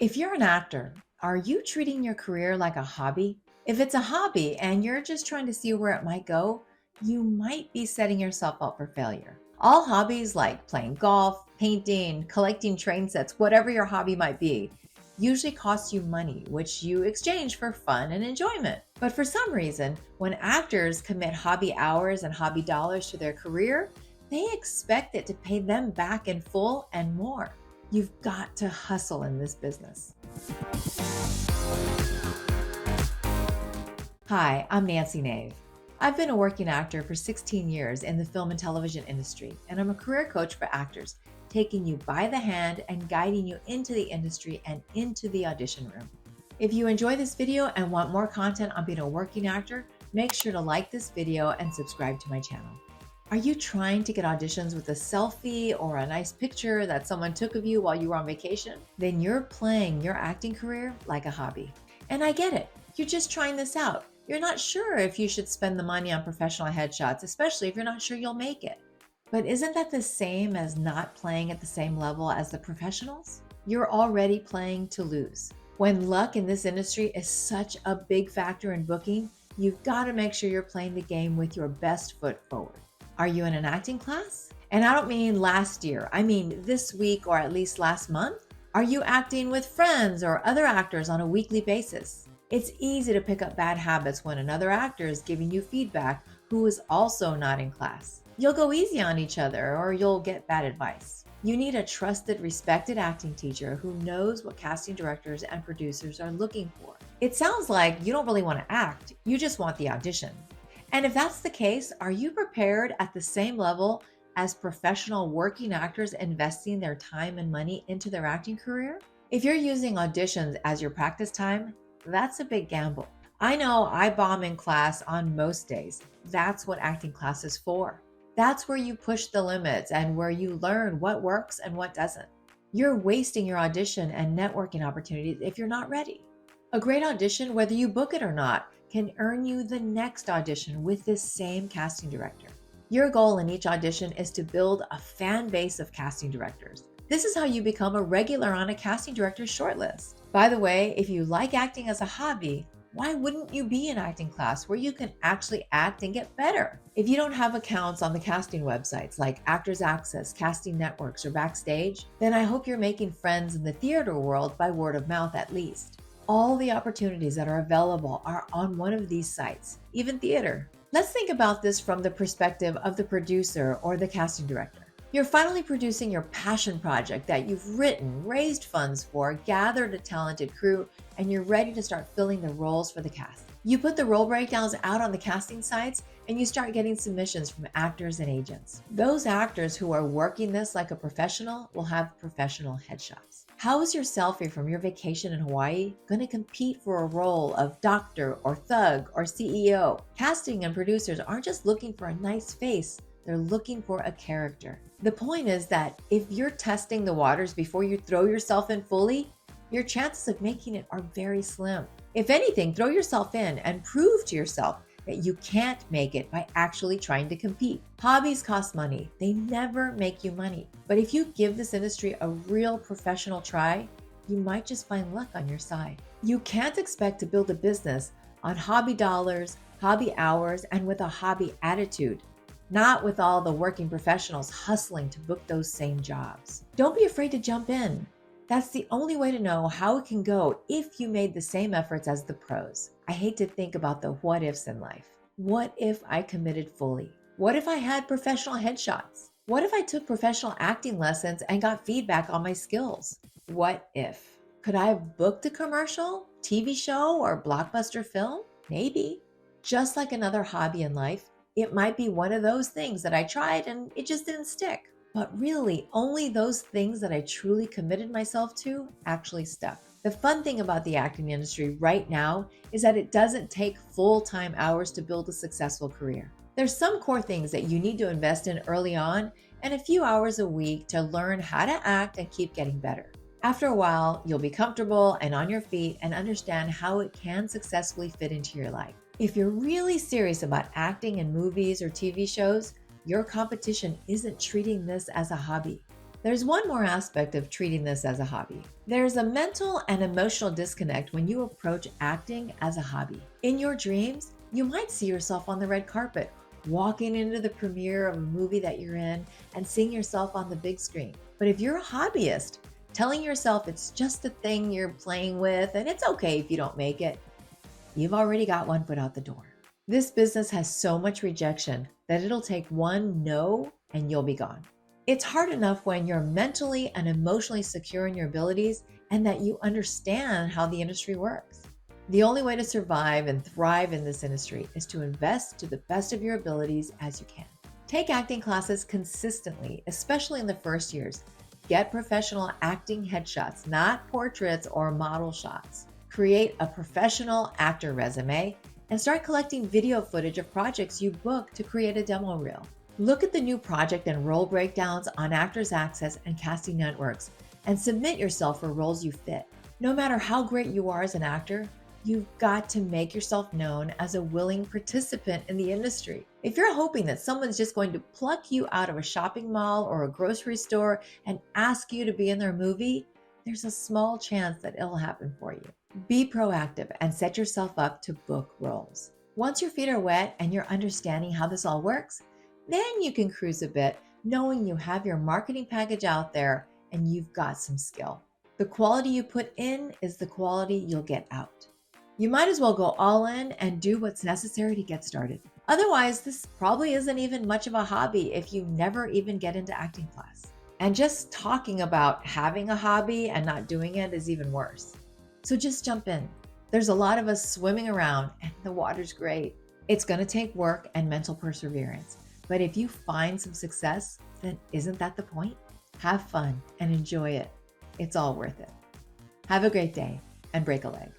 If you're an actor, are you treating your career like a hobby? If it's a hobby and you're just trying to see where it might go, you might be setting yourself up for failure. All hobbies like playing golf, painting, collecting train sets, whatever your hobby might be, usually cost you money, which you exchange for fun and enjoyment. But for some reason, when actors commit hobby hours and hobby dollars to their career, they expect it to pay them back in full and more. You've got to hustle in this business. Hi, I'm Nancy Nave. I've been a working actor for 16 years in the film and television industry, and I'm a career coach for actors, taking you by the hand and guiding you into the industry and into the audition room. If you enjoy this video and want more content on being a working actor, make sure to like this video and subscribe to my channel. Are you trying to get auditions with a selfie or a nice picture that someone took of you while you were on vacation? Then you're playing your acting career like a hobby. And I get it. You're just trying this out. You're not sure if you should spend the money on professional headshots, especially if you're not sure you'll make it. But isn't that the same as not playing at the same level as the professionals? You're already playing to lose. When luck in this industry is such a big factor in booking, you've got to make sure you're playing the game with your best foot forward. Are you in an acting class? And I don't mean last year, I mean this week or at least last month. Are you acting with friends or other actors on a weekly basis? It's easy to pick up bad habits when another actor is giving you feedback who is also not in class. You'll go easy on each other or you'll get bad advice. You need a trusted, respected acting teacher who knows what casting directors and producers are looking for. It sounds like you don't really want to act, you just want the audition. And if that's the case, are you prepared at the same level as professional working actors investing their time and money into their acting career? If you're using auditions as your practice time, that's a big gamble. I know I bomb in class on most days. That's what acting class is for. That's where you push the limits and where you learn what works and what doesn't. You're wasting your audition and networking opportunities if you're not ready. A great audition, whether you book it or not, can earn you the next audition with this same casting director. Your goal in each audition is to build a fan base of casting directors. This is how you become a regular on a casting director's shortlist. By the way, if you like acting as a hobby, why wouldn't you be in acting class where you can actually act and get better? If you don't have accounts on the casting websites like Actors Access, Casting Networks, or Backstage, then I hope you're making friends in the theater world by word of mouth at least. All the opportunities that are available are on one of these sites, even theater. Let's think about this from the perspective of the producer or the casting director. You're finally producing your passion project that you've written, raised funds for, gathered a talented crew, and you're ready to start filling the roles for the cast. You put the role breakdowns out on the casting sites and you start getting submissions from actors and agents. Those actors who are working this like a professional will have professional headshots. How is your selfie from your vacation in Hawaii going to compete for a role of doctor or thug or CEO? Casting and producers aren't just looking for a nice face, they're looking for a character. The point is that if you're testing the waters before you throw yourself in fully, your chances of making it are very slim. If anything, throw yourself in and prove to yourself that you can't make it by actually trying to compete. Hobbies cost money. They never make you money. But if you give this industry a real professional try, you might just find luck on your side. You can't expect to build a business on hobby dollars, hobby hours, and with a hobby attitude. Not with all the working professionals hustling to book those same jobs. Don't be afraid to jump in. That's the only way to know how it can go if you made the same efforts as the pros. I hate to think about the what ifs in life. What if I committed fully? What if I had professional headshots? What if I took professional acting lessons and got feedback on my skills? What if? Could I have booked a commercial, TV show, or blockbuster film? Maybe. Just like another hobby in life, it might be one of those things that I tried and it just didn't stick. But really, only those things that I truly committed myself to actually stuck. The fun thing about the acting industry right now is that it doesn't take full-time hours to build a successful career. There's some core things that you need to invest in early on and a few hours a week to learn how to act and keep getting better. After a while, you'll be comfortable and on your feet and understand how it can successfully fit into your life. If you're really serious about acting in movies or TV shows, your competition isn't treating this as a hobby. There's one more aspect of treating this as a hobby. There's a mental and emotional disconnect when you approach acting as a hobby. In your dreams, you might see yourself on the red carpet, walking into the premiere of a movie that you're in and seeing yourself on the big screen. But if you're a hobbyist, telling yourself it's just a thing you're playing with and it's okay if you don't make it, you've already got one foot out the door. This business has so much rejection that it'll take one no and you'll be gone. It's hard enough when you're mentally and emotionally secure in your abilities and that you understand how the industry works. The only way to survive and thrive in this industry is to invest to the best of your abilities as you can. Take acting classes consistently, especially in the first years. Get professional acting headshots, not portraits or model shots. Create a professional actor resume and start collecting video footage of projects you book to create a demo reel. Look at the new project and role breakdowns on Actors Access and casting networks and submit yourself for roles you fit. No matter how great you are as an actor, you've got to make yourself known as a willing participant in the industry. If you're hoping that someone's just going to pluck you out of a shopping mall or a grocery store and ask you to be in their movie, there's a small chance that it'll happen for you. Be proactive and set yourself up to book roles. Once your feet are wet and you're understanding how this all works, then you can cruise a bit, knowing you have your marketing package out there and you've got some skill. The quality you put in is the quality you'll get out. You might as well go all in and do what's necessary to get started. Otherwise, this probably isn't even much of a hobby if you never even get into acting class. And just talking about having a hobby and not doing it is even worse. So just jump in. There's a lot of us swimming around and the water's great. It's going to take work and mental perseverance. But if you find some success, then isn't that the point? Have fun and enjoy it. It's all worth it. Have a great day and break a leg.